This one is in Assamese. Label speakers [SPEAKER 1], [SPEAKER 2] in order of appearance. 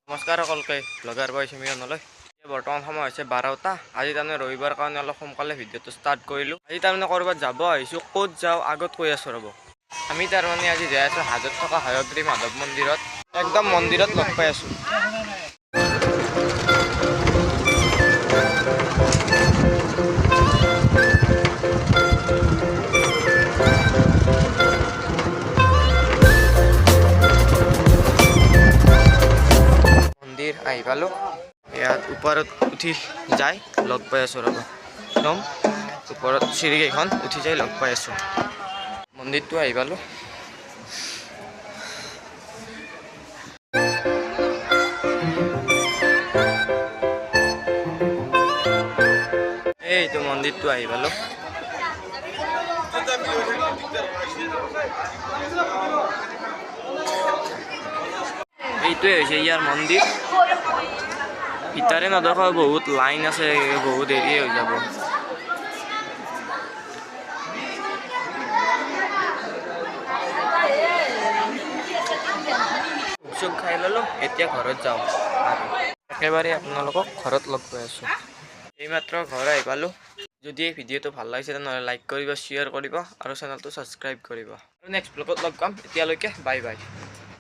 [SPEAKER 1] নমস্কাৰ সকলকে ব্লগাৰ বয় চিমিয়নলৈ বৰ্তমান সময় হৈছে 12টা। আজি তাৰমানে ৰবিবাৰ কাৰণে অলপ সোনকালে ভিডিঅ'টো ষ্টাৰ্ট কৰিলোঁ। আজি তাৰমানে ক'ৰবাত যাব আহিছোঁ, ক'ত যাওঁ আগত কৈ আছোঁ ৰ'ব। আমি তাৰমানে আজি যাই আছোঁ হাজোত থকা হয়গ্ৰীৱ মাধৱ মন্দিৰত। একদম মন্দিৰত লগ পাই আছোঁ। মন্দিৰ আহি পালোঁ। ইয়াত ওপৰত উঠি যাই লগ পাই আছোঁ ৰ'ব। একদম ওপৰত চিৰিকেইখন উঠি যাই লগ পাই আছোঁ। মন্দিৰটো আহি পালোঁ। এইটো মন্দিৰটো আহি পালোঁ। এইটোৱে হৈছে ইয়াৰ মন্দিৰ। ইটাৰে নদখা বহুত লাইন আছে, বহুত দেৰিয়ে হৈ যাব। চুপ খাই ল'লোঁ, এতিয়া ঘৰত যাওঁ আৰু একেবাৰে আপোনালোকক ঘৰত লগ পাই আছোঁ। এইমাত্ৰ ঘৰ আহি পালোঁ। যদি এই ভিডিঅ'টো ভাল লাগিছে তেনেহ'লে লাইক কৰিব, শ্বেয়াৰ কৰিব আৰু চেনেলটো ছাবস্ক্ৰাইব কৰিব। আৰু নেক্সট ব্লগত লগ পাম। এতিয়ালৈকে বাই বাই।